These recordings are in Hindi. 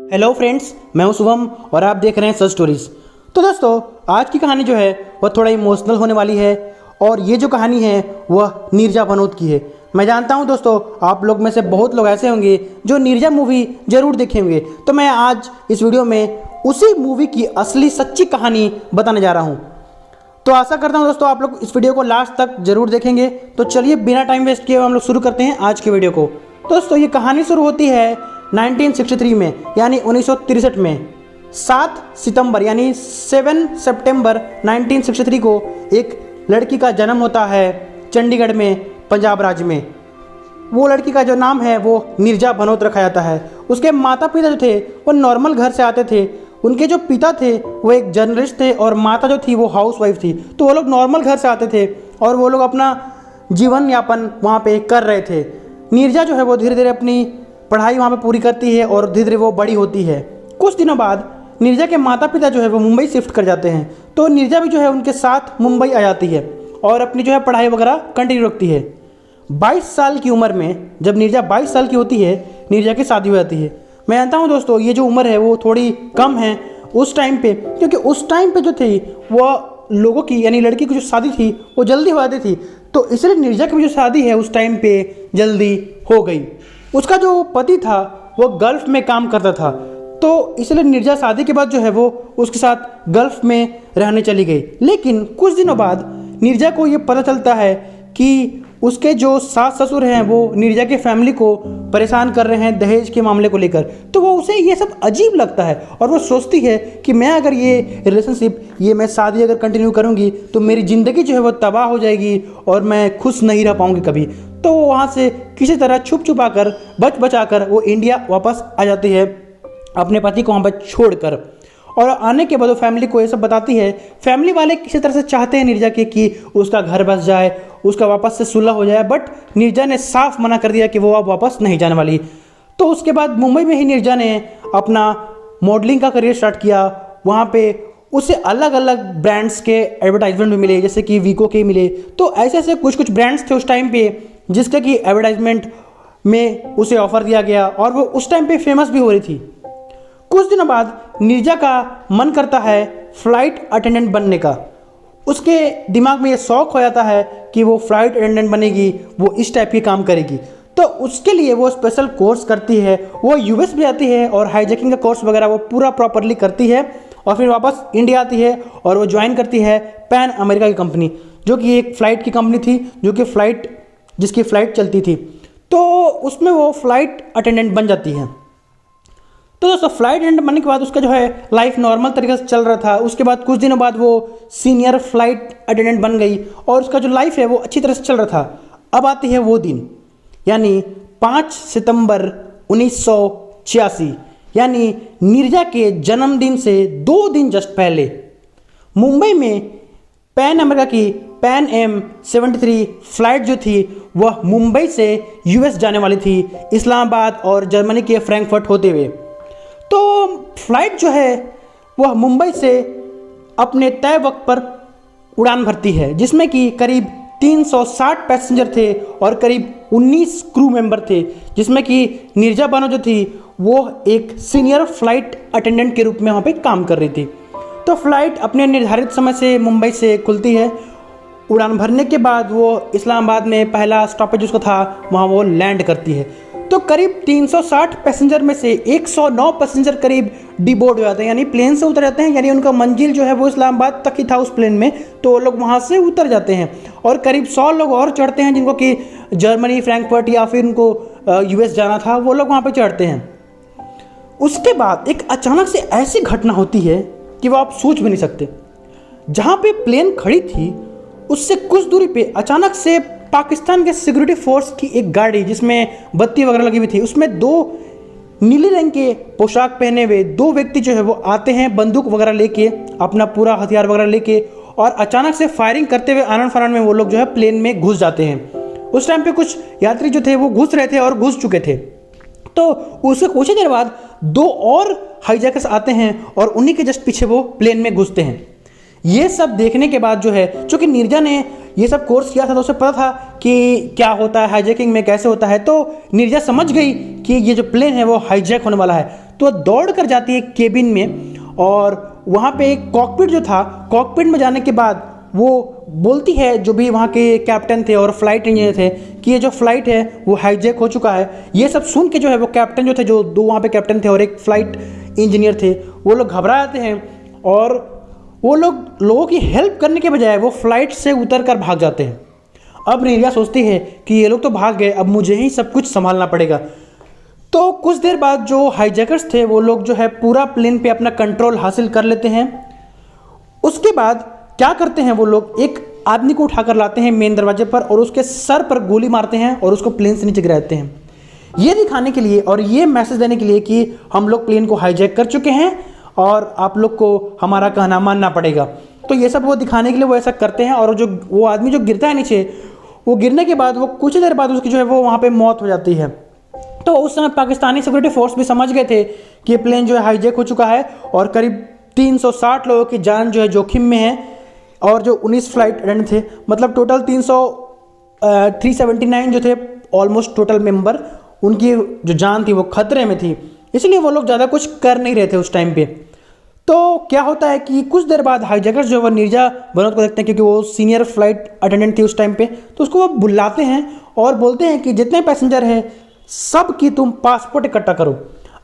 हेलो फ्रेंड्स, मैं हूं शुभम और आप देख रहे हैं सच स्टोरीज। तो दोस्तों, आज की कहानी जो है वह थोड़ा इमोशनल होने वाली है और ये जो कहानी है वह नीरजा भनोत की है। मैं जानता हूं दोस्तों, आप लोग में से बहुत लोग ऐसे होंगे जो नीरजा मूवी जरूर देखे होंगे। तो मैं आज इस वीडियो में उसी मूवी की असली सच्ची कहानी बताने जा रहा हूँ। तो आशा करता हूँ दोस्तों आप लोग इस वीडियो को लास्ट तक जरूर देखेंगे। तो चलिए बिना टाइम वेस्ट किए हम लोग शुरू करते हैं आज के वीडियो को। दोस्तों, ये कहानी शुरू होती है 1963 में, यानी 1963 में 7 सितंबर यानी 7 सितंबर 1963 को एक लड़की का जन्म होता है चंडीगढ़ में, पंजाब राज्य में। वो लड़की का जो नाम है वो नीरजा भनोत रखा जाता है। उसके माता पिता जो थे वो नॉर्मल घर से आते थे। उनके जो पिता थे वो एक जर्नलिस्ट थे और माता जो थी वो हाउसवाइफ थी। तो वो लोग नॉर्मल घर से आते थे और वो लोग अपना जीवन यापन वहाँ पे कर रहे थे। नीरजा जो है वो धीरे धीरे अपनी पढ़ाई वहाँ पे पूरी करती है और धीरे धीरे वो बड़ी होती है। कुछ दिनों बाद नीरजा के माता पिता जो है वो मुंबई शिफ्ट कर जाते हैं। तो नीरजा भी जो है उनके साथ मुंबई आ जाती है और अपनी जो है पढ़ाई वगैरह कंटिन्यू रखती है। 22 साल की उम्र में, जब नीरजा 22 साल की होती है, नीरजा की शादी हो जाती है। मैं जानता हूँ दोस्तों ये जो उम्र है वो थोड़ी कम है उस टाइम पे, क्योंकि उस टाइम पे जो थी वो लोगों की यानी लड़की की जो शादी थी वो जल्दी हो जाती थी। तो इसलिए नीरजा की जो शादी है उस टाइम पे जल्दी हो गई। उसका जो पति था वो गल्फ में काम करता था, तो इसलिए नीरजा शादी के बाद जो है वो उसके साथ गल्फ में रहने चली गई। लेकिन कुछ दिनों बाद नीरजा को ये पता चलता है कि उसके जो सास ससुर हैं वो नीरजा के फैमिली को परेशान कर रहे हैं दहेज के मामले को लेकर। तो वो उसे ये सब अजीब लगता है और वो सोचती है कि मैं अगर ये रिलेशनशिप, ये मैं शादी अगर कंटिन्यू करूँगी तो मेरी ज़िंदगी जो है वो तबाह हो जाएगी और मैं खुश नहीं रह पाऊँगी कभी। तो वो वहाँ से किसी तरह छुप छुपा कर, बच बचा कर वो इंडिया वापस आ जाती है अपने पति को वहाँ पर छोड़कर। और आने के बाद वो फैमिली को ये सब बताती है। फैमिली वाले किसी तरह से चाहते हैं नीरजा के कि उसका घर बस जाए, उसका वापस से सुलह हो जाए, बट नीरजा ने साफ मना कर दिया कि वो अब वापस नहीं जाने वाली। तो उसके बाद मुंबई में ही नीरजा ने अपना मॉडलिंग का करियर स्टार्ट किया। वहाँ पे उसे अलग अलग ब्रांड्स के एडवर्टाइजमेंट भी मिले, जैसे कि वीको के मिले। तो ऐसे ऐसे कुछ कुछ ब्रांड्स थे उस टाइम पे जिसके कि एडवर्टाइजमेंट में उसे ऑफर दिया गया और वो उस टाइम पे फेमस भी हो रही थी। कुछ दिनों बाद नीरजा का मन करता है फ्लाइट अटेंडेंट बनने का। उसके दिमाग में ये शौक हो जाता है कि वो फ्लाइट अटेंडेंट बनेगी, वो इस टाइप की काम करेगी। तो उसके लिए वो स्पेशल कोर्स करती है, वो यूएस भी आती है और हाईजैकिंग का कोर्स वगैरह वो पूरा प्रॉपरली करती है और फिर वापस इंडिया आती है और वो ज्वाइन करती है पैन अमेरिका की कंपनी, जो कि एक फ़्लाइट की कंपनी थी, जो कि जिसकी फ़्लाइट चलती थी। तो उसमें वो फ़्लाइट अटेंडेंट बन जाती है। तो दोस्तों, फ्लाइट अटेंडेंट बनने के बाद उसका जो है लाइफ नॉर्मल तरीके से चल रहा था। उसके बाद कुछ दिनों बाद वो सीनियर फ्लाइट अटेंडेंट बन गई और उसका जो लाइफ है वो अच्छी तरह से चल रहा था। अब आती है वो दिन, यानी 5 सितंबर 1986, यानी नीरजा के जन्मदिन से 2 दिन जस्ट पहले मुंबई में पैन अमेरिका की पैन एम 73 फ्लाइट जो थी वह मुंबई से यूएस जाने वाली थी, इस्लामाबाद और जर्मनी के फ्रैंकफर्ट होते हुए। तो फ्लाइट जो है वह मुंबई से अपने तय वक्त पर उड़ान भरती है, जिसमें कि करीब 360 पैसेंजर थे और करीब 19 क्रू मेंबर थे, जिसमें कि नीरजा बानो जो थी वो एक सीनियर फ्लाइट अटेंडेंट के रूप में वहाँ पे काम कर रही थी। तो फ्लाइट अपने निर्धारित समय से मुंबई से खुलती है। उड़ान भरने के बाद वो इस्लामाबाद में पहला स्टॉपेज उसका था, वहाँ वो लैंड करती है। तो करीब 360 पैसेंजर में से 109 पैसेंजर करीब डिबोर्ड हो जाते हैं, यानी प्लेन से उतर जाते हैं, यानी उनका मंजिल जो है वो इस्लामाबाद तक ही था उस प्लेन में, तो वो लोग वहाँ से उतर जाते हैं। और करीब 100 लोग और चढ़ते हैं जिनको कि जर्मनी, फ्रैंकफर्ट या फिर उनको यूएस जाना था, वो लोग वहाँ पर चढ़ते हैं। उसके बाद एक अचानक से ऐसी घटना होती है कि वो आप सोच भी नहीं सकते। जहाँ पे प्लेन खड़ी थी उससे कुछ दूरी पे अचानक से पाकिस्तान के सिक्योरिटी फोर्स की एक गाड़ी, जिसमें बत्ती वगैरह लगी हुई थी, उसमें 2 नीले रंग के पोशाक पहने हुए 2 व्यक्ति जो है वो आते हैं बंदूक वगैरह लेके, अपना पूरा हथियार वगैरह लेके, और अचानक से फायरिंग करते हुए आनन फानन में वो लोग जो है प्लेन में घुस जाते हैं। उस टाइम पे कुछ यात्री जो थे वो घुस रहे थे और घुस चुके थे। तो उसके कुछ ही देर बाद 2 और हाईजैकर्स आते हैं और उन्हीं के जस्ट पीछे वो प्लेन में घुसते हैं। ये सब देखने के बाद जो है, चूँकि नीरजा ने ये सब कोर्स किया था तो उसे पता था कि क्या होता है हाईजैकिंग में, कैसे होता है। तो नीरजा समझ गई कि ये जो प्लेन है वो हाईजैक होने वाला है। तो वह दौड़ कर जाती है केबिन में, और वहाँ पे एक कॉकपिट जो था, कॉकपिट में जाने के बाद वो बोलती है जो भी वहाँ के कैप्टन थे और फ्लाइट इंजीनियर थे कि ये जो फ्लाइट है वो हाईजैक हो चुका है। ये सब सुन के जो है वो कैप्टन जो थे, जो दो वहाँ पे कैप्टन थे और एक फ्लाइट इंजीनियर थे, वो लोग घबरा जाते हैं और वो लोगों की हेल्प करने के बजाय वो फ्लाइट से उतर कर भाग जाते हैं। अब नीरजा सोचती है कि ये लोग तो भाग गए, अब मुझे ही सब कुछ संभालना पड़ेगा। तो कुछ देर बाद जो हाईजैकर्स थे वो लोग जो है पूरा प्लेन पे अपना कंट्रोल हासिल कर लेते हैं। उसके बाद क्या करते हैं वो लोग, एक आदमी को उठाकर लाते हैं मेन दरवाजे पर और उसके सर पर गोली मारते हैं और उसको प्लेन से नीचे गिराते हैं, ये दिखाने के लिए और ये मैसेज देने के लिए कि हम लोग प्लेन को हाईजैक कर चुके हैं और आप लोग को हमारा कहना मानना पड़ेगा। तो ये सब वो दिखाने के लिए वो ऐसा करते हैं। और जो वो आदमी जो गिरता है नीचे, वो गिरने के बाद वो कुछ देर बाद उसकी जो है वो वहाँ पे मौत हो जाती है। तो उस समय पाकिस्तानी सिक्योरिटी फोर्स भी समझ गए थे कि ये प्लेन जो है हाईजैक हो चुका है और करीब 360 लोगों की जान जो है जोखिम में है, और जो 19 फ्लाइट अटेंडेंट थे, मतलब टोटल 379 जो थे ऑलमोस्ट टोटल मेंबर, उनकी जो जान थी वो खतरे में थी। इसलिए वो लोग ज़्यादा कुछ कर नहीं रहे थे उस टाइम पे। तो क्या होता है कि कुछ देर बाद हाईजैकर्स जो वो नीरजा बनोत को देखते हैं, क्योंकि वो सीनियर फ्लाइट अटेंडेंट थी उस टाइम पे, तो उसको वो बुलाते हैं और बोलते हैं कि जितने पैसेंजर हैं सब की तुम पासपोर्ट इकट्ठा करो।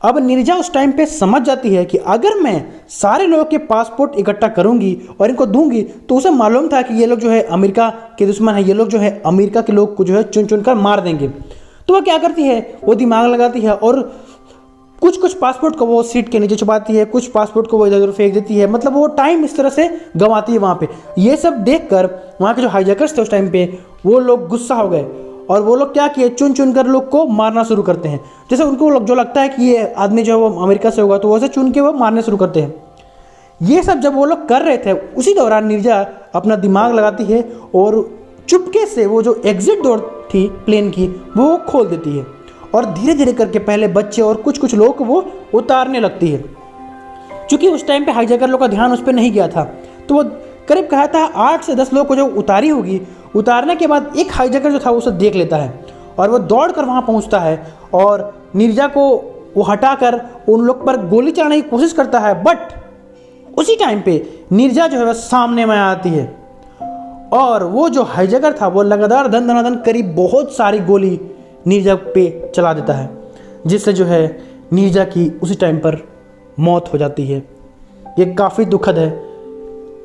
अब नीरजा उस टाइम पे समझ जाती है कि अगर मैं सारे लोगों के पासपोर्ट इकट्ठा करूंगी और इनको दूंगी तो उसे मालूम था कि ये लोग जो है अमेरिका के दुश्मन है, ये लोग जो है अमेरिका के लोग को जो है चुन चुन कर मार देंगे। तो वह क्या करती है, वो दिमाग लगाती है और कुछ कुछ पासपोर्ट को वो सीट के नीचे छुपाती है, कुछ पासपोर्ट को वो इधर उधर फेंक देती है, मतलब वो टाइम इस तरह से गंवाती है वहाँ पे। ये सब देखकर वहाँ के जो हाईजैकर्स थे उस टाइम पे वो लोग गुस्सा हो गए और वो लोग क्या किए, चुन चुन कर लोग को मारना शुरू करते हैं। जैसे उनको जो लगता है कि ये आदमी जो है वो अमेरिका से होगा, तो वैसे चुन के वो मारने शुरू करते हैं। ये सब जब वो लोग कर रहे थे, उसी दौरान नीरजा अपना दिमाग लगाती है और चुपके से वो जो एग्जिट डोर थी प्लेन की वो खोल देती है और धीरे धीरे करके पहले बच्चे और कुछ कुछ लोग को वो उतारने लगती है। क्योंकि उस टाइम पे हाईजैकर लोग का ध्यान उस पर नहीं गया था, तो वो करीब कहा था 8 से 10 लोग को जो उतारी होगी। उतारने के बाद एक हाईजैकर जो था उसे देख लेता है और वो दौड़ कर वहाँ पहुँचता है और नीरजा को वो हटाकर उन लोग पर गोली चलाने की कोशिश करता है। बट उसी टाइम पे नीरजा जो है वह सामने में आती है और वो जो हाईजैकर था वो लगातार धन धनाधन करीब बहुत सारी गोली नीरजा पे चला देता है, जिससे जो है नीरजा की उसी टाइम पर मौत हो जाती है। ये काफ़ी दुखद है।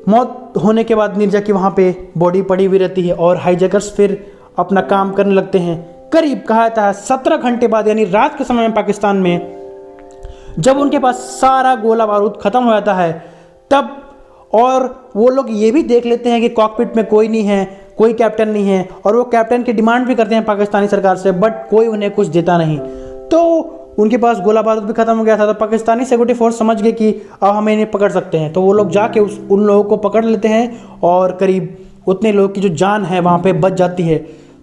मौत होने के बाद नीरजा की वहाँ पे बॉडी पड़ी हुई रहती है और हाईजैकर्स फिर अपना काम करने लगते हैं। करीब कहा जाता है 17 घंटे बाद, यानी रात के समय में पाकिस्तान में, जब उनके पास सारा गोला बारूद ख़त्म हो जाता है तब, और वो लोग ये भी देख लेते हैं कि कॉकपिट में कोई नहीं है, कोई कैप्टन नहीं है, और वो कैप्टन की डिमांड भी करते हैं पाकिस्तानी सरकार से, बट कोई उन्हें कुछ देता नहीं। तो उनके पास गोला बारूद भी खत्म हो गया था। तो पाकिस्तानी सिक्योरिटी फोर्स समझ गए कि अब हमें इन्हें पकड़ सकते हैं। तो वो लोग जाके उन लोगों को पकड़ लेते हैं और करीब उतने लोगों की जो जान है वहाँ पे बच जाती है।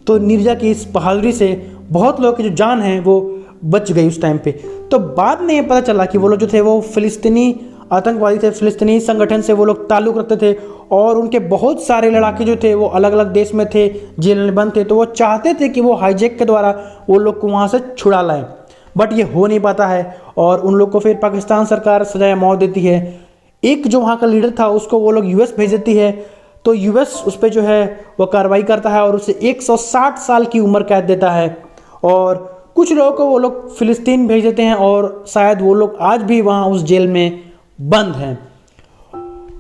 तो नीरजा की इस बहादुरी से बहुत लोगों की जो जान है वो बच गई उस टाइम पे। तो बाद में ये पता चला कि वो लोग जो थे वो फिलिस्तीनी आतंकवादी थे, फिलिस्तीनी संगठन से वो लोग ताल्लुक़ रखते थे और उनके बहुत सारे लड़ाके जो थे वो अलग अलग देश में थे, जेल में बंद थे। तो वो चाहते थे कि वो हाईजैक के द्वारा वो लोग को वहाँ से छुड़ा लाएं, बट ये हो नहीं पाता है और उन लोग को फिर पाकिस्तान सरकार सजाए मौत देती है। एक जो वहाँ का लीडर था उसको वो लोग यूएस भेज देती है। तो यूएस उस पर जो है वो कार्रवाई करता है और उसे 160 साल की उम्र कैद देता है। और कुछ लोगों को वो लोग फिलिस्तीन भेज देते हैं और शायद वो लोग आज भी वहाँ उस जेल में बंद हैं।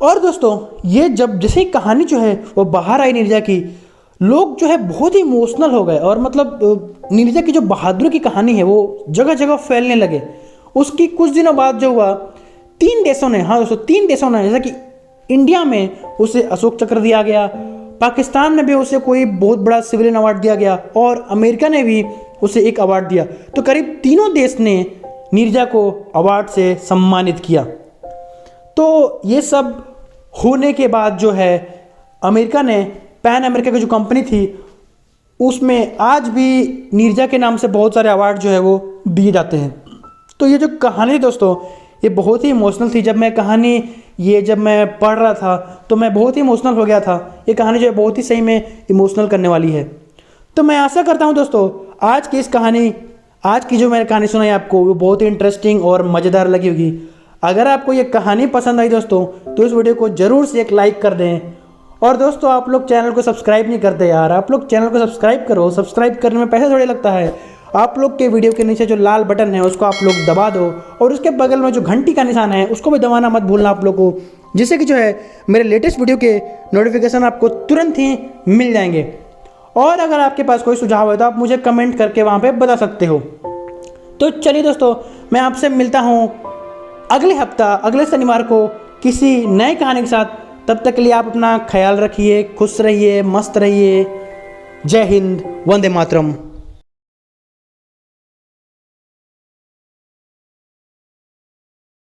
और दोस्तों ये जब जैसे ही कहानी जो है वो बाहर आई नीरजा की, लोग जो है बहुत ही इमोशनल हो गए और मतलब नीरजा की जो बहादुरी की कहानी है वो जगह जगह फैलने लगे। उसकी कुछ दिनों बाद जो हुआ, 3 देशों ने, हाँ दोस्तों 3 देशों ने, जैसा कि इंडिया में उसे अशोक चक्र दिया गया, पाकिस्तान में भी उसे कोई बहुत बड़ा सिविलियन अवार्ड दिया गया और अमेरिका ने भी उसे एक अवार्ड दिया। तो करीब तीनों देश ने नीरजा को अवार्ड से सम्मानित किया। तो ये सब होने के बाद जो है अमेरिका ने पैन अमेरिका की जो कंपनी थी उसमें आज भी नीरजा के नाम से बहुत सारे अवार्ड जो है वो दिए जाते हैं। तो ये जो कहानी थी दोस्तों ये बहुत ही इमोशनल थी। जब मैं पढ़ रहा था तो मैं बहुत ही इमोशनल हो गया था। ये कहानी जो है बहुत ही सही में इमोशनल करने वाली है। तो मैं आशा करता हूँ दोस्तों आज की इस कहानी आज की जो मैंने कहानी सुनाई आपको वो बहुत ही इंटरेस्टिंग और मज़ेदार लगी होगी। अगर आपको ये कहानी पसंद आई दोस्तों तो इस वीडियो को ज़रूर से एक लाइक कर दें। और दोस्तों आप लोग चैनल को सब्सक्राइब नहीं करते यार, आप लोग चैनल को सब्सक्राइब करो। सब्सक्राइब करने में पैसा थोड़ी लगता है। आप लोग के वीडियो के नीचे जो लाल बटन है उसको आप लोग दबा दो और उसके बगल में जो घंटी का निशान है उसको भी दबाना मत भूलना आप लोग को, जिससे कि जो है मेरे लेटेस्ट वीडियो के नोटिफिकेशन आपको तुरंत ही मिल जाएंगे। और अगर आपके पास कोई सुझाव है तो आप मुझे कमेंट करके वहाँ पे बता सकते हो। तो चलिए दोस्तों, मैं आपसे मिलता हूँ अगले हफ्ता अगले शनिवार को किसी नई कहानी के साथ। तब तक के लिए आप अपना ख्याल रखिए, खुश रहिए, मस्त रहिए। जय हिंद, वंदे मातरम।